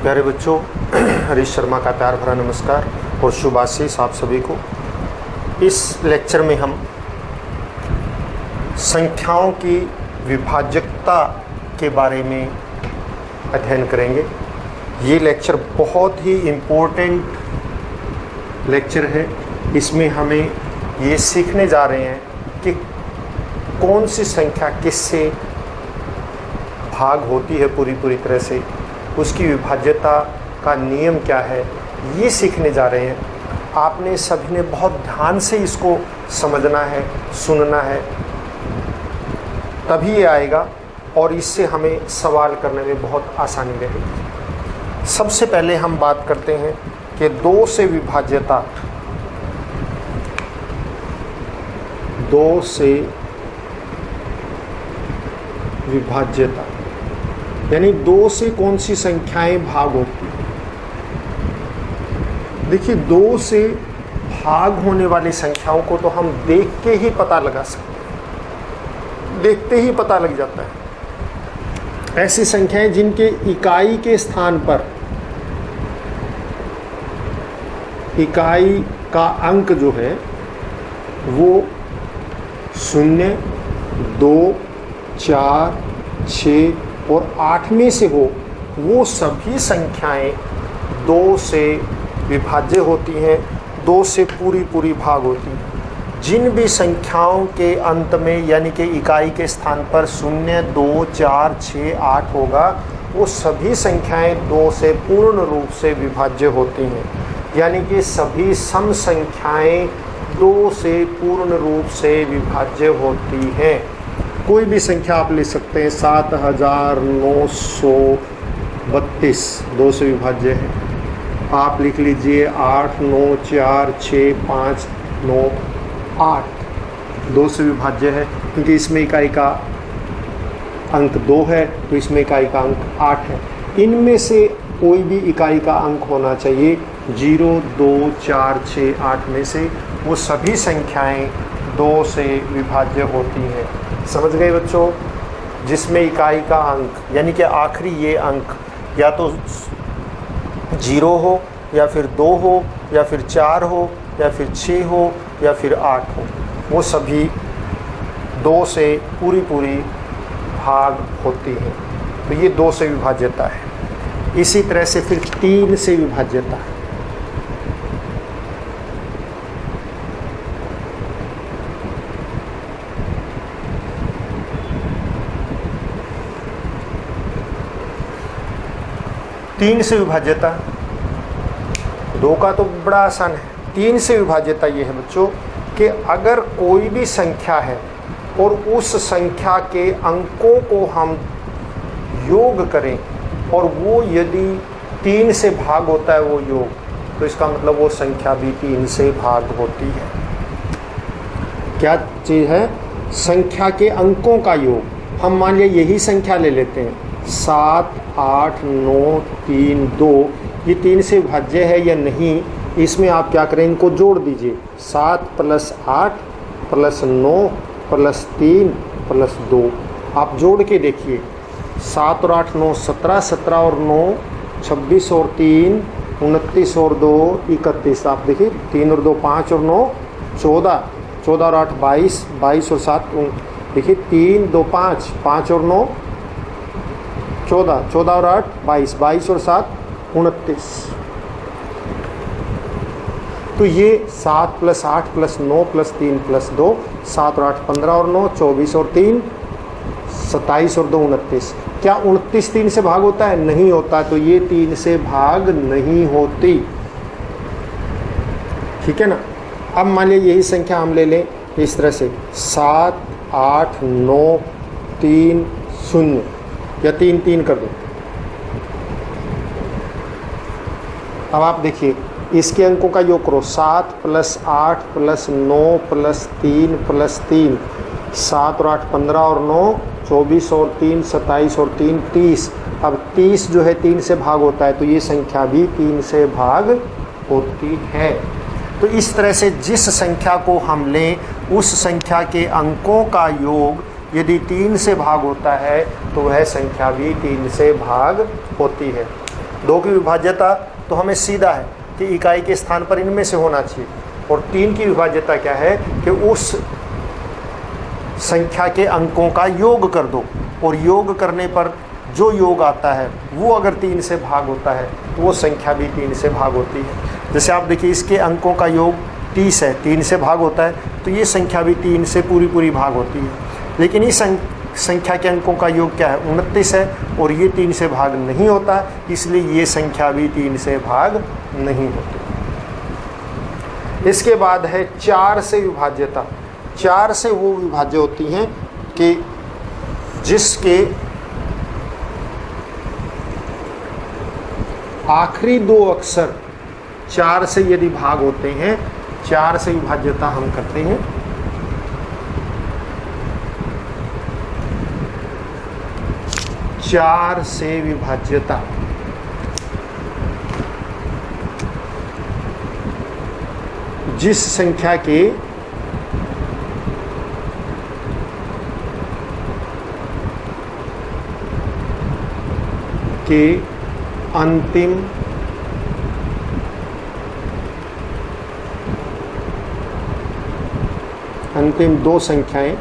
प्यारे बच्चों, हरीश शर्मा का प्यार भरा नमस्कार और शुभ आशीष आप सभी को। इस लेक्चर में हम संख्याओं की विभाज्यता के बारे में अध्ययन करेंगे। ये लेक्चर बहुत ही इम्पोर्टेंट लेक्चर है। इसमें हमें ये सीखने जा रहे हैं कि कौन सी संख्या किससे भाग होती है पूरी तरह से, उसकी विभाज्यता का नियम क्या है, ये सीखने जा रहे हैं। आपने सभी ने बहुत ध्यान से इसको समझना है, सुनना है, तभी ये आएगा और इससे हमें सवाल करने में बहुत आसानी रहेगी। सबसे पहले हम बात करते हैं कि 2 से विभाज्यता, 2 से विभाज्यता यानी 2 से कौन सी संख्याएं भाग होती हैं। देखिए, 2 से भाग होने वाली संख्याओं को तो हम देख के ही पता लगा सकते हैं, देखते ही पता लग जाता है। ऐसी संख्याएं जिनके इकाई के स्थान पर इकाई का अंक जो है वो 0, 2, 4, 6 और 8 में से हो, वो सभी संख्याएं 2 से विभाज्य होती हैं, 2 से पूरी भाग होती हैं। जिन भी संख्याओं के अंत में यानी कि इकाई के स्थान पर 0, 2, 4, 6, 8 होगा, वो सभी संख्याएं 2 से पूर्ण रूप से विभाज्य होती हैं। यानी कि सभी सम संख्याएं 2 से पूर्ण रूप से विभाज्य होती हैं। कोई भी संख्या आप ले सकते हैं, 7932 2 से विभाज्य है। आप लिख लीजिए 8, 9, 4, 6, 5, 9, 8 2 से विभाज्य है, क्योंकि इसमें इकाई का अंक 2 है तो इसमें इकाई का अंक 8 है। इनमें से कोई भी इकाई का अंक होना चाहिए 0, 2, 4, 6, 8 में से, वो सभी संख्याएं 2 से विभाज्य होती हैं। समझ गए बच्चों? जिसमें इकाई का अंक यानी कि आखिरी ये अंक या तो 0 हो या फिर 2 हो या फिर 4 हो या फिर 6 हो या फिर 8 हो, वो सभी 2 से पूरी भाग होती हैं। तो ये 2 से विभाज्यता है। इसी तरह से फिर 3 से विभाज्यता है। तीन से विभाज्यता, 2 का तो बड़ा आसान है। 3 से विभाज्यता ये है बच्चों कि अगर कोई भी संख्या है और उस संख्या के अंकों को हम योग करें और वो यदि 3 से भाग होता है वो योग, तो इसका मतलब वो संख्या भी 3 से भाग होती है। क्या चीज़ है? संख्या के अंकों का योग। हम मान लिया यही संख्या ले लेते हैं, 7, 8, 9, 3, 2, ये 3 से विभाज्य है या नहीं, इसमें आप क्या करें, इनको जोड़ दीजिए। 7 + 8 + 9 + 3 + 2 आप जोड़ के देखिए। 7 और 8 9 17, 17 और 9 26 और 3 29 और 2 31। आप देखिए 3 और 2 5 और 9 14, 14 और 8 22, 22 और 7 देखिए 3, 2, 5, 5 और 9 14, 14 और 8 22, 22 और 7 29। तो ये 7 + 8 + 9 + 3 + 2, 7 और 8 15 और 9 24 और 3 27 और 2 29। क्या 29 3 से भाग होता है? नहीं होता, तो ये 3 से भाग नहीं होती। ठीक है ना? अब मान लीजिए यही संख्या हम ले लें इस तरह से 7, 8, 9, 3, 0 या 3 3 कर दो। अब आप देखिए इसके अंकों का योग करो। 7 + 8 + 9 + 3 + 3, 7 और 8 15 और 9 24 और 3 27 और 3 30। अब 30 जो है 3 से भाग होता है, तो ये संख्या भी 3 से भाग होती है। तो इस तरह से जिस संख्या को हम लें उस संख्या के अंकों का योग यदि 3 से भाग होता है तो वह संख्या भी 3 से भाग होती है। 2 की विभाज्यता तो हमें सीधा है कि इकाई के स्थान पर इनमें से होना चाहिए, और 3 की विभाज्यता क्या है कि उस संख्या के अंकों का योग कर दो, और योग करने पर जो योग आता है वो अगर 3 से भाग होता है तो वो संख्या भी 3 से भाग होती है। जैसे आप देखिए इसके अंकों का योग 30 है, 3 से भाग होता है तो ये संख्या भी 3 से पूरी भाग होती है। लेकिन इस संख्या के अंकों का योग क्या है, 29 है, और ये 3 से भाग नहीं होता, इसलिए ये संख्या भी 3 से भाग नहीं होती। इसके बाद है 4 से विभाज्यता। 4 से वो विभाज्य होती हैं कि जिसके आखिरी 2 अक्षर 4 से यदि भाग होते हैं, 4 से विभाज्यता हम करते हैं। चार से विभाज्यता जिस संख्या के अंतिम 2 संख्याएं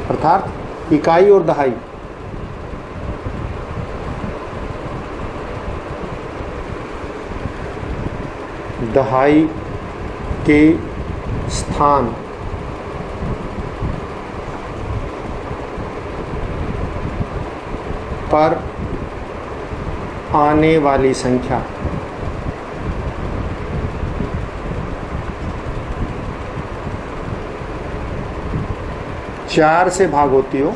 अर्थात इकाई और दहाई के स्थान पर आने वाली संख्या चार से भाग होती हो।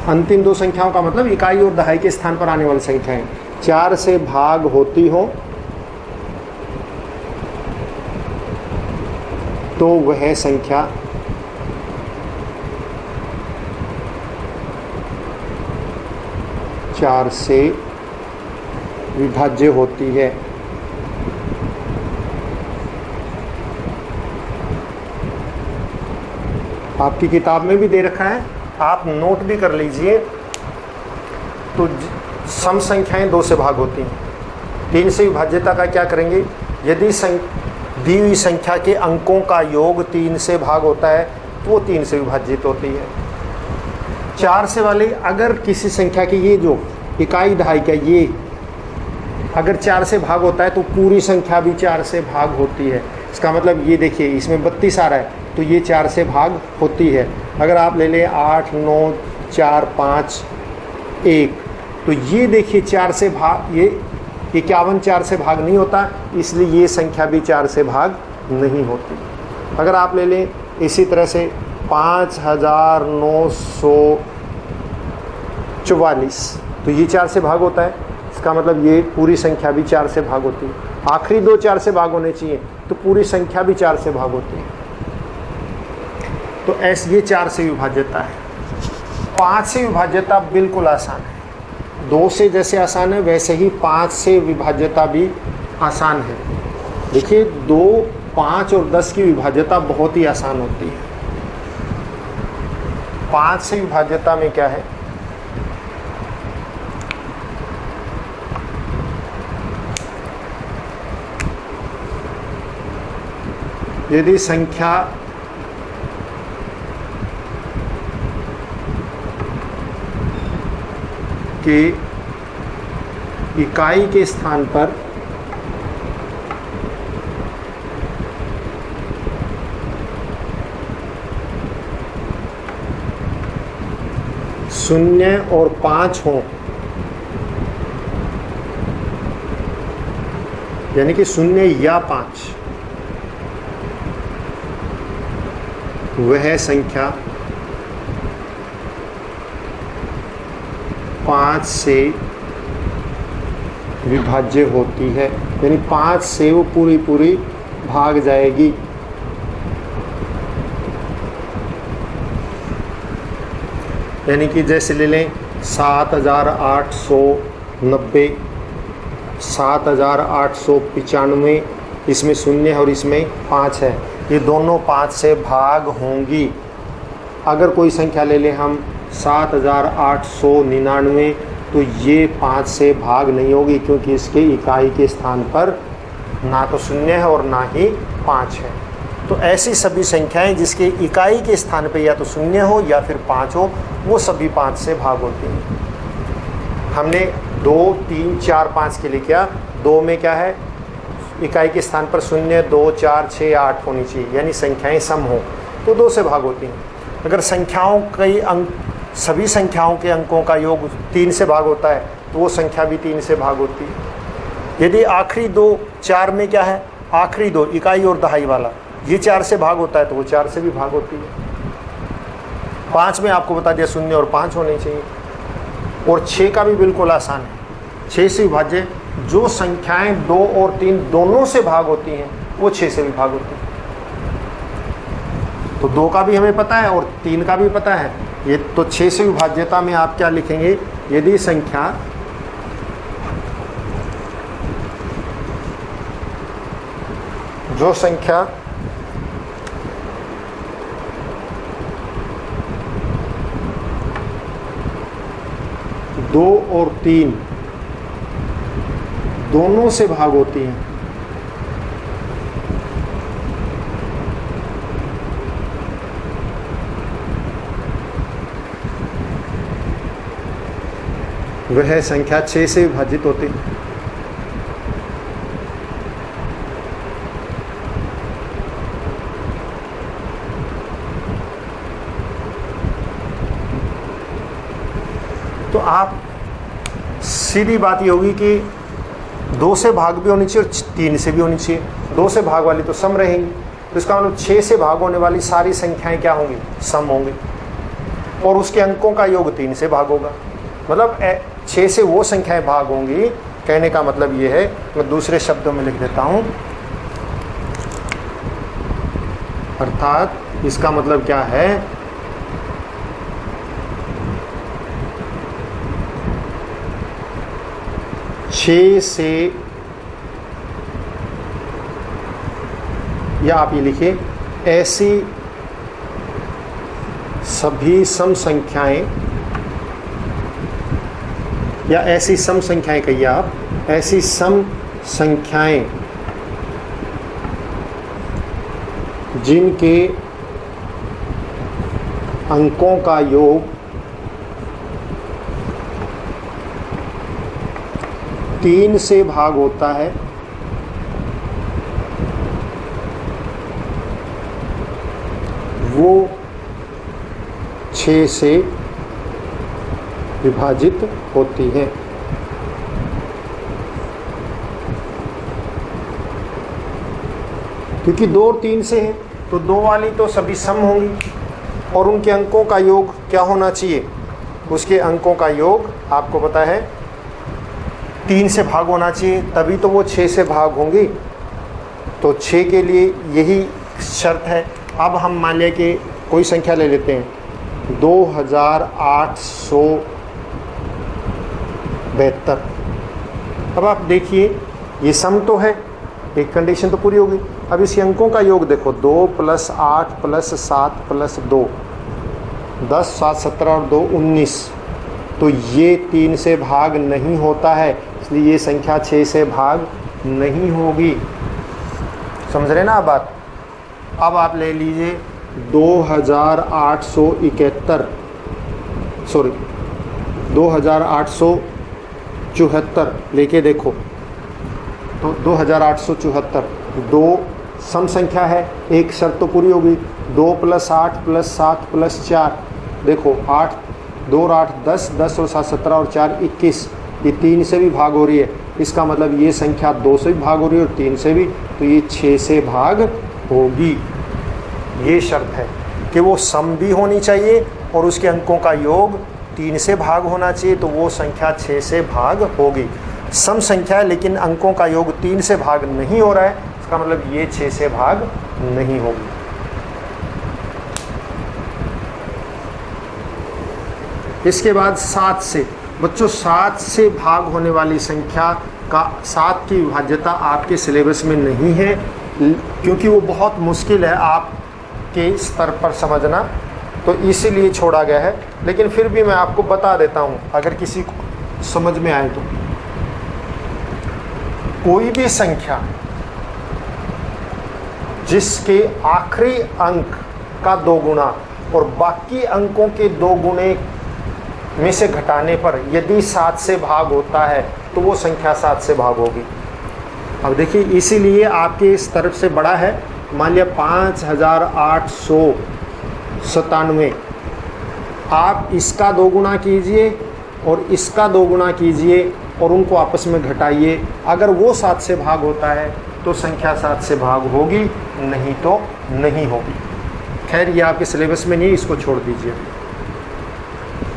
अंतिम 2 संख्याओं का मतलब इकाई और दहाई के स्थान पर आने वाली संख्याएं 4 से भाग होती हो तो वह संख्या चार से विभाज्य होती है। आपकी किताब में भी दे रखा है, आप नोट भी कर लीजिए। तो सम संख्याएं 2 से भाग होती हैं। 3 से विभाज्यता का क्या करेंगे, यदि दी हुई संख्या के अंकों का योग 3 से भाग होता है तो वो 3 से विभाजित होती है। 4 से वाली अगर किसी संख्या की ये जो इकाई दहाई का ये अगर 4 से भाग होता है तो पूरी संख्या भी 4 से भाग होती है। इसका मतलब ये देखिए इसमें 32 आ रहा है तो ये 4 से भाग होती है। अगर आप ले लें 8, 9, 4, 5, 1 तो ये देखिए 4 से भाग, ये 51 4 से भाग नहीं होता, इसलिए ये संख्या भी 4 से भाग नहीं होती। अगर आप ले लें इसी तरह से 5944 तो ये 4 से भाग होता है, इसका मतलब ये पूरी संख्या भी 4 से भाग होती है। आखिरी 2 4 से भाग होने चाहिए तो पूरी संख्या भी 4 से भाग होती है। तो ऐसे ये 4 से विभाज्यता है। 5 से विभाज्यता बिल्कुल आसान है। 2 से जैसे आसान है वैसे ही 5 से विभाज्यता भी आसान है। देखिए 2, 5 और 10 की विभाज्यता बहुत ही आसान होती है। 5 से विभाज्यता में क्या है, यदि संख्या के इकाई के स्थान पर शून्य और 5 हों, यानी कि 0 या 5, वह संख्या 5 से विभाज्य होती है। यानी 5 से वो पूरी भाग जाएगी। यानी कि जैसे ले लें 7890, 7895, इसमें 0 और इसमें 5 है, ये दोनों 5 से भाग होंगी। अगर कोई संख्या ले लें हम 7899, तो ये 5 से भाग नहीं होगी, क्योंकि इसके इकाई के स्थान पर ना तो 0 है और ना ही 5 है। तो ऐसी सभी संख्याएं जिसके इकाई के स्थान पे या तो 0 हो या फिर 5 हो, वो सभी 5 से भाग होती हैं। हमने 2, 3, 4, 5 के लिए क्या, 2 में क्या है, इकाई के स्थान पर 0, 2, 4, 6, 8 होनी चाहिए, यानी संख्याएं सम हो तो 2 से भाग होती हैं। अगर संख्याओं कई अंक, सभी संख्याओं के अंकों का योग 3 से भाग होता है तो वो संख्या भी 3 से भाग होती है। यदि आखिरी 2, 4 में क्या है, आखिरी 2 इकाई और दहाई वाला, ये 4 से भाग होता है तो वो 4 से भी भाग होती है। 5 में आपको बता दिया 0 और 5 होने चाहिए। और 6 का भी बिल्कुल आसान है, 6 से विभाज्य जो संख्याएं 2 और 3 दोनों से भाग होती हैं वो 6 से भी भाग होती हैं। तो 2 का भी हमें पता है और 3 का भी पता है। ये तो 6 से विभाज्यता में आप क्या लिखेंगे, यदि संख्या जो संख्या 2 और 3 दोनों से भाग होती हैं, वह संख्या 6 से विभाजित होती है। तो आप सीधी बात ये होगी कि 2 से भाग भी होनी चाहिए और 3 से भी होनी चाहिए। 2 से भाग वाली तो सम रहेंगी, तो इसका मतलब 6 से भाग होने वाली सारी संख्याएं क्या होंगी, सम होंगी, और उसके अंकों का योग 3 से भाग होगा। मतलब 6 से वो संख्याएं भाग होंगी। कहने का मतलब ये है, मैं दूसरे शब्दों में लिख देता हूं, अर्थात इसका मतलब क्या है, छः से, या आप ये लिखिए, ऐसी सभी सम संख्याएं, या ऐसी सम संख्याएं कहिए आप, ऐसी सम संख्याएं जिनके अंकों का योग 3 से भाग होता है, वो 6 से विभाजित होती है। क्योंकि 2 और 3 से है तो 2 वाली तो सभी सम होंगी और उनके अंकों का योग क्या होना चाहिए, उसके अंकों का योग आपको पता है 3 से भाग होना चाहिए, तभी तो वो 6 से भाग होंगी। तो 6 के लिए यही शर्त है। अब हम मान लिया कि कोई संख्या ले लेते हैं 2872। अब आप देखिए ये सम तो है, एक कंडीशन तो पूरी होगी। अब इस अंकों का योग देखो, 2 + 8 + 7 + 2, 10, 7, 17 और 2, 19। तो ये 3 से भाग नहीं होता है, इसलिए ये संख्या 6 से भाग नहीं होगी। समझ रहे ना आप बात। अब आप ले लीजिए 2874 लेके देखो, तो 2874 2 सम संख्या है, एक शर्त तो पूरी होगी। 2 + 8 + 7 + 4, देखो 8, 2 और 8 10, 10 और 7 17 और 4 21, ये 3 से भी भाग हो रही है। इसका मतलब ये संख्या 2 से भी भाग हो रही है और 3 से भी, तो ये 6 से भाग होगी। ये शर्त है कि वो सम भी होनी चाहिए और उसके अंकों का योग 3 से भाग होना चाहिए, तो वो संख्या 6 से भाग होगी। सम संख्या है लेकिन अंकों का योग 3 से भाग नहीं हो रहा है, इसका मतलब ये 6 से भाग नहीं होगी। इसके बाद 7 से, बच्चों 7 से भाग होने वाली संख्या का 7 की विभाज्यता आपके सिलेबस में नहीं है, क्योंकि वो बहुत मुश्किल है आपके स्तर पर समझना। तो इसीलिए छोड़ा गया है, लेकिन फिर भी मैं आपको बता देता हूँ अगर किसी को समझ में आए तो। कोई भी संख्या जिसके आखिरी अंक का 2 गुना और बाकी अंकों के 2 गुणे में से घटाने पर यदि 7 से भाग होता है तो वो संख्या 7 से भाग होगी। अब देखिए, इसीलिए आपके इस तरफ से बड़ा है, मान लिया 5897, आप इसका 2 गुना कीजिए और इसका 2 गुना कीजिए और उनको आपस में घटाइए। अगर वो 7 से भाग होता है तो संख्या 7 से भाग होगी, नहीं तो नहीं होगी। खैर, ये आपके सिलेबस में नहीं है, इसको छोड़ दीजिए।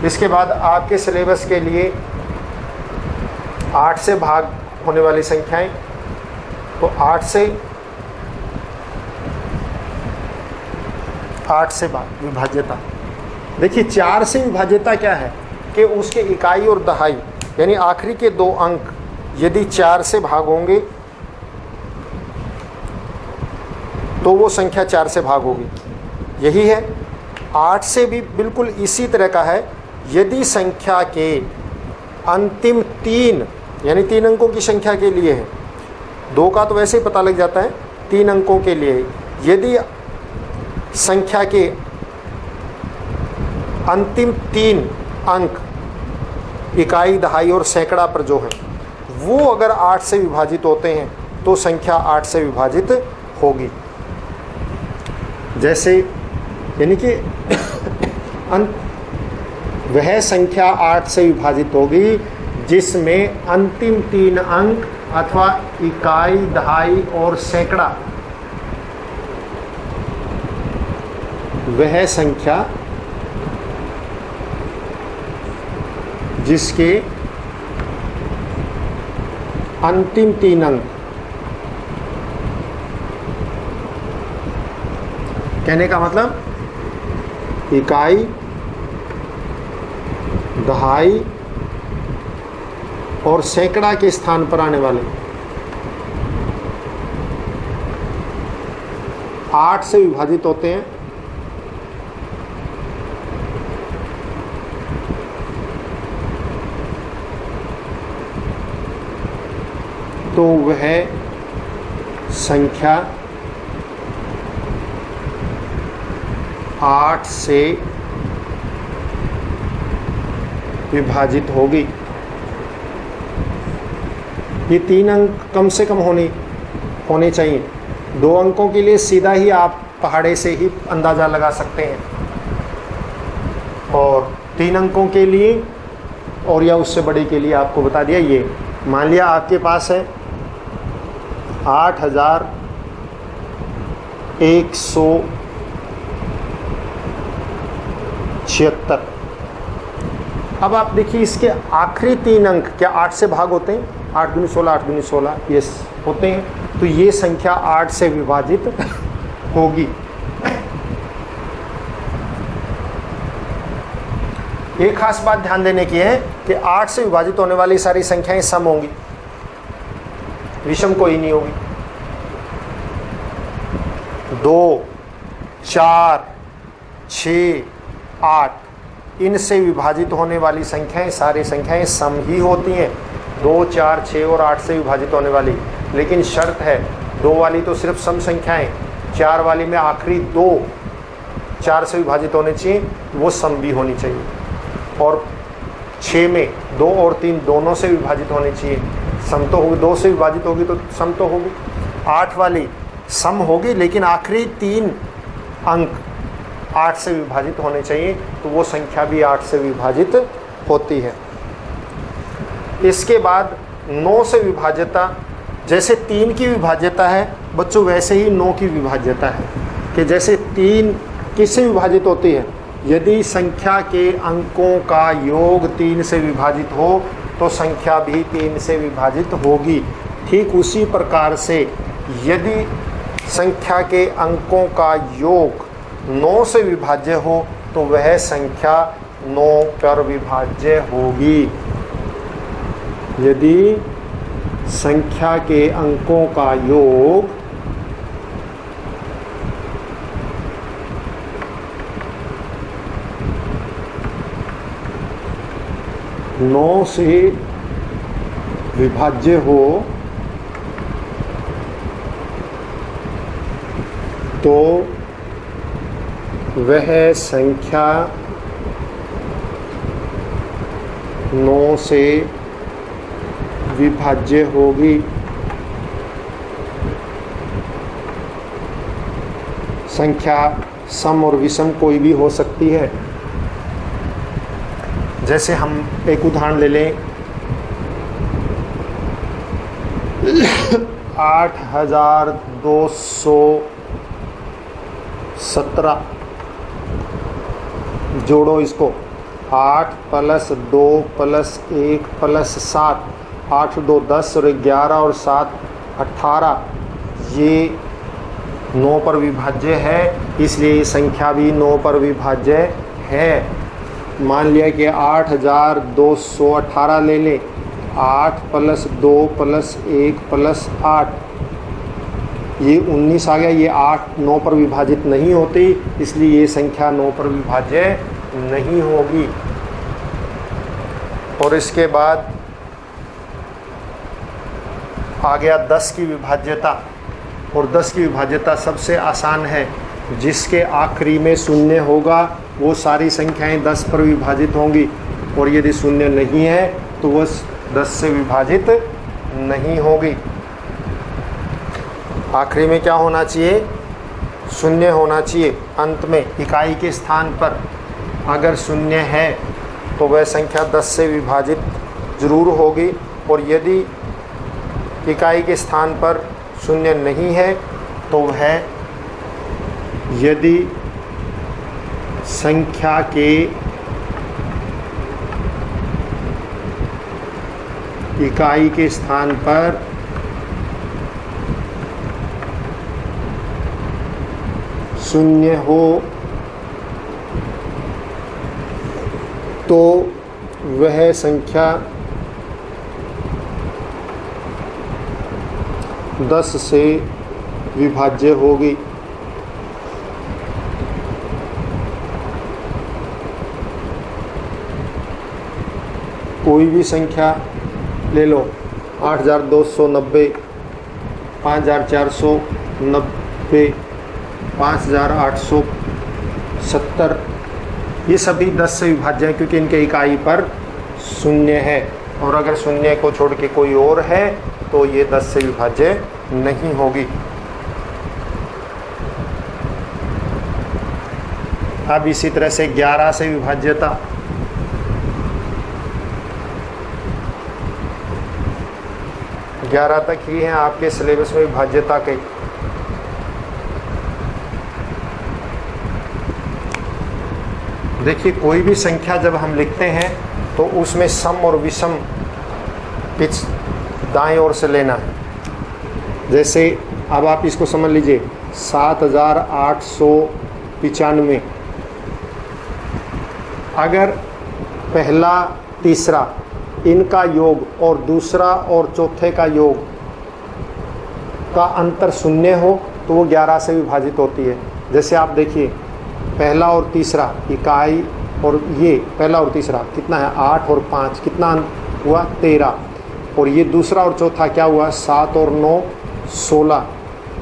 इसके बाद आपके सिलेबस के लिए 8 से भाग होने वाली संख्याएं, तो 8 से विभाज्यता। देखिए, 4 से विभाज्यता क्या है कि उसके इकाई और दहाई यानी आखिरी के 2 अंक यदि 4 से भाग होंगे तो वो संख्या 4 से भाग होगी। यही है। 8 से भी बिल्कुल इसी तरह का है। यदि संख्या के अंतिम 3 यानी 3 अंकों की संख्या के लिए है, 2 का तो वैसे ही पता लग जाता है, 3 अंकों के लिए यदि संख्या के अंतिम 3 अंक इकाई, दहाई और सैकड़ा पर जो है वो अगर 8 से विभाजित होते हैं तो संख्या 8 से विभाजित होगी। जैसे यानी कि वह संख्या 8 से विभाजित होगी जिसमें अंतिम 3 अंक अथवा इकाई, दहाई और सैकड़ा, वह संख्या जिसके अंतिम 3 अंक, कहने का मतलब इकाई, दहाई और सैकड़ा के स्थान पर आने वाले 8 से विभाजित होते हैं, तो वह संख्या 8 से विभाजित होगी। ये 3 अंक कम से कम होने चाहिए। 2 अंकों के लिए सीधा ही आप पहाड़े से ही अंदाज़ा लगा सकते हैं, और 3 अंकों के लिए और या उससे बड़े के लिए आपको बता दिया। ये मान लिया आपके पास है 8176। अब आप देखिए, इसके आखिरी 3 अंक क्या 8 से भाग होते हैं? 8 दूनी 16, 8 दूनी 16 ये होते हैं, तो ये संख्या 8 से विभाजित होगी। एक खास बात ध्यान देने की है कि 8 से विभाजित होने वाली सारी संख्याएं सम होंगी, विषम कोई नहीं होगी। 2, 4, 6, 8 इनसे विभाजित होने वाली संख्याएं, सारी संख्याएं सम ही होती हैं। 2, 4, 6 और 8 से विभाजित होने वाली, लेकिन शर्त है 2 वाली तो सिर्फ सम संख्याएं, 4 वाली में आखिरी 2 4 से विभाजित होने चाहिए, वो सम भी होनी चाहिए, और 6 में 2 और 3 दोनों से विभाजित होनी चाहिए, सम तो होगी। 2 से विभाजित होगी तो सम तो होगी। 8 वाली सम होगी, लेकिन आखिरी 3 अंक 8 से विभाजित होने चाहिए, तो वो संख्या भी 8 से विभाजित होती है। इसके बाद 9 से विभाज्यता, जैसे 3 की विभाज्यता है बच्चों, वैसे ही 9 की विभाज्यता है कि जैसे 3 किससे विभाजित होती है? यदि संख्या के अंकों का योग 3 से विभाजित हो तो संख्या भी 3 से विभाजित होगी। ठीक उसी प्रकार से यदि संख्या के अंकों का योग 9 से विभाज्य हो तो वह संख्या 9 पर विभाज्य होगी। यदि संख्या के अंकों का योग 9 9 से विभाज्य हो तो वह संख्या 9 से विभाज्य होगी। संख्या सम और विषम कोई भी हो सकती है। जैसे हम एक उदाहरण ले लें, 8217 जोड़ो इसको, 8 + 2 + 1 + 7, 8 2 10 और 11 और 7 18, ये 9 पर विभाज्य है, इसलिए ये संख्या भी 9 पर विभाज्य है। मान लिया कि 8218 ले लें, 8 + 2 + 1 + 8, ये 19 आ गया। ये 8 9 पर विभाजित नहीं होती, इसलिए ये संख्या 9 पर विभाज्य नहीं होगी। और इसके बाद आ गया 10 की विभाज्यता। और 10 की विभाज्यता सबसे आसान है, जिसके आखिरी में शून्य होगा वो सारी संख्याएं 10 पर विभाजित होंगी, और यदि शून्य नहीं है तो वह 10 से विभाजित नहीं होगी। आखिरी में क्या होना चाहिए? शून्य होना चाहिए। अंत में इकाई के स्थान पर अगर शून्य है तो वह संख्या 10 से विभाजित जरूर होगी, और यदि इकाई के स्थान पर शून्य नहीं है तो वह, यदि संख्या के इकाई के स्थान पर शून्य हो तो वह संख्या 10 से विभाज्य होगी। कोई भी संख्या ले लो, 8290, 5490, 5870, ये सभी 10 से विभाज्य हैं क्योंकि इनके इकाई पर शून्य है, और अगर शून्य को छोड़ के कोई और है तो ये 10 से विभाज्य नहीं होगी। अब इसी तरह से 11 से विभाज्यता, 11 तक ही है आपके सिलेबस में विभाज्यता के। देखिए, कोई भी संख्या जब हम लिखते हैं तो उसमें सम और विषम पिच दाएं ओर से लेना है। जैसे अब आप इसको समझ लीजिए, 7895, अगर पहला तीसरा इनका योग और दूसरा और चौथे का योग का अंतर शून्य हो तो वो 11 से विभाजित होती है। जैसे आप देखिए, पहला और तीसरा इकाई, और ये पहला और तीसरा कितना है? 8 और 5, कितना हुआ? 13। और ये दूसरा और चौथा क्या हुआ? 7 और 9 16।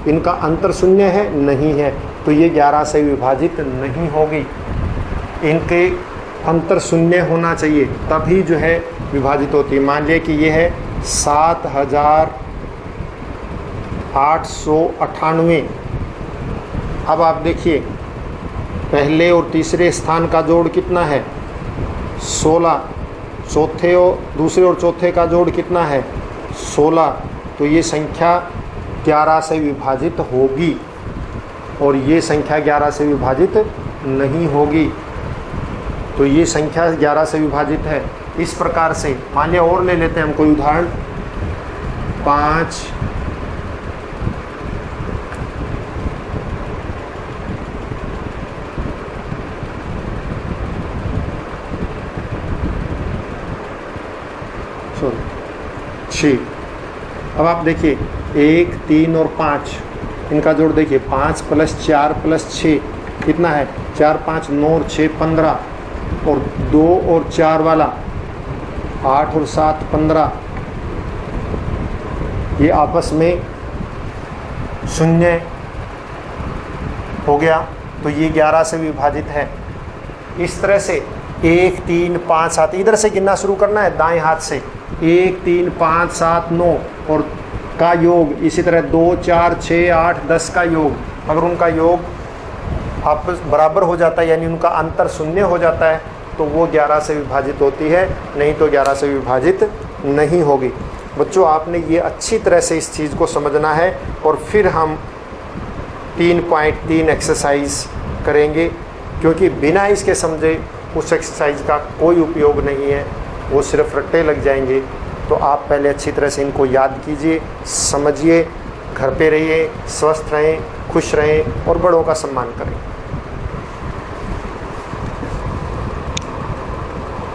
इनका अंतर शून्य है? नहीं है, तो ये 11 से विभाजित नहीं होगी। इनके अंतर शून्य होना चाहिए, तभी जो है विभाजित होती है। मान लिया कि ये है 7898। अब आप देखिए, पहले और तीसरे स्थान का जोड़ कितना है? 16। चौथे और दूसरे और चौथे का जोड़ कितना है? 16। तो ये संख्या 11 से विभाजित होगी, और ये संख्या 11 से विभाजित नहीं होगी। तो ये संख्या 11 से विभाजित है। इस प्रकार से मान लिया, और ले लेते हैं हम कोई उदाहरण, 5 6। अब आप देखिए, 1 3 और 5, इनका जोड़ देखिए, 5 + 4 + 6 कितना है? 4 5 9 और 6 15, और 2 और 4 वाला 8 और 7 15, ये आपस में शून्य हो गया, तो ये 11 से विभाजित है। इस तरह से 1 3 5 7, इधर से गिनना शुरू करना है दाएं हाथ से, 1 3 5 7 9 और का योग, इसी तरह 2 4 6 8 10 का योग। अगर उनका योग आपस बराबर हो जाता है, यानी उनका अंतर शून्य हो जाता है, तो वो 11 से विभाजित होती है, नहीं तो 11 से विभाजित नहीं होगी। बच्चों आपने ये अच्छी तरह से इस चीज़ को समझना है, और फिर हम 3.3 एक्सरसाइज करेंगे, क्योंकि बिना इसके समझे उस एक्सरसाइज का कोई उपयोग नहीं है, वो सिर्फ रट्टे लग जाएंगे। तो आप पहले अच्छी तरह से इनको याद कीजिए, समझिए, घर पे रहिए, स्वस्थ रहें, खुश रहें और बड़ों का सम्मान करें।